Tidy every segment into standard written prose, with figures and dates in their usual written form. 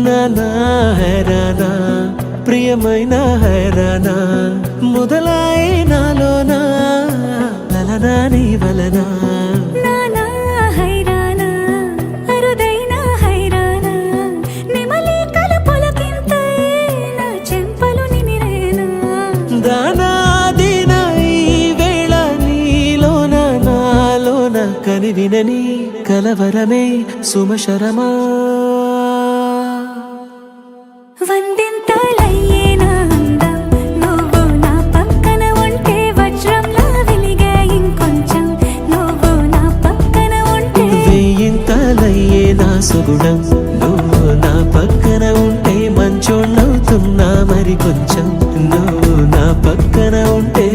నానా హైరానా ప్రియమైన హైరానా మొదలాయి నాలోనా లలనా నీ వలనా నానా హైరానా అరుదైన హైరానా నెమలి కలుపులకింతై నా చెంపలు నిమిరేనా దానా దినా ఈ వేళ నీలోన నాలోన కనివినని కలవరమే సుమశరమా వందింతలయ్యేనా అందం నువ్వు నా పక్కన ఉంటే వజ్రంలా వెలిగే ఇంకొంచెం నువ్వు నా పక్కన ఉంటే వెయ్యింతలయ్యే నా సుగుణం నువ్వు నా పక్కన ఉంటే మంచోణ్ణవుతున్నా మరి కొంచెం నువ్వు నా పక్కన ఉంటే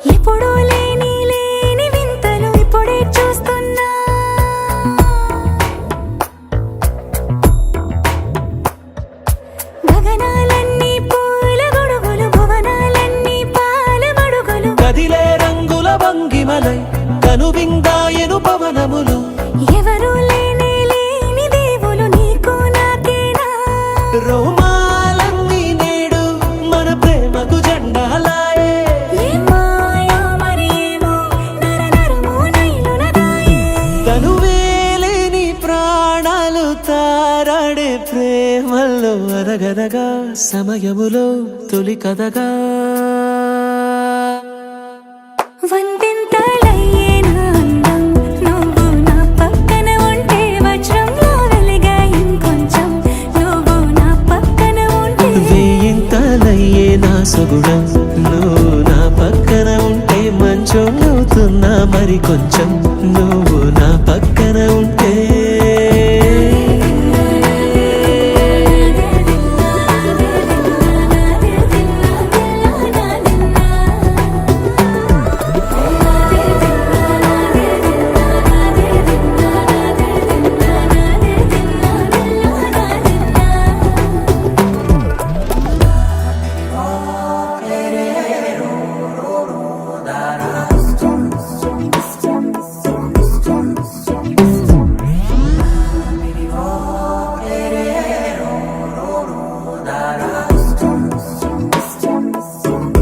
ఎప్పుడూ లేని వింతలు ఇప్పుడే చూస్తున్నా గగనాలన్నీ పూల గొడుగులు భువనాలన్నీ పాల మడుగులు కదిలే రంగుల భంగిమలై కనువిందాయను పవనములు ఎవరూ లేని దేవులు నీకు నాకేనా రోమాలన్నీ నేడు మన ప్రేమకు జెండాలాయే ఏ మాయో మరి ఏమో నరనరమో నైలునదాయే తనువేలేని ప్రాణాలు తారాడే ప్రేమల్లో అరగదగా సమయములో తొలి కథగా వందింతలయ్యేనా అందం నువ్వు నా పక్కన ఉంటే వజ్రంలా వెలిగే ఇంకొంచెం నువ్వు నా పక్కన ఉంటే వెయ్యింతలయ్యే నా సుగుణం నువ్వు నా పక్కన ఉంటే మంచోణ్ణవుతున్నా మరి కొంచెం నువ్వు నా పక్కన ఉంటే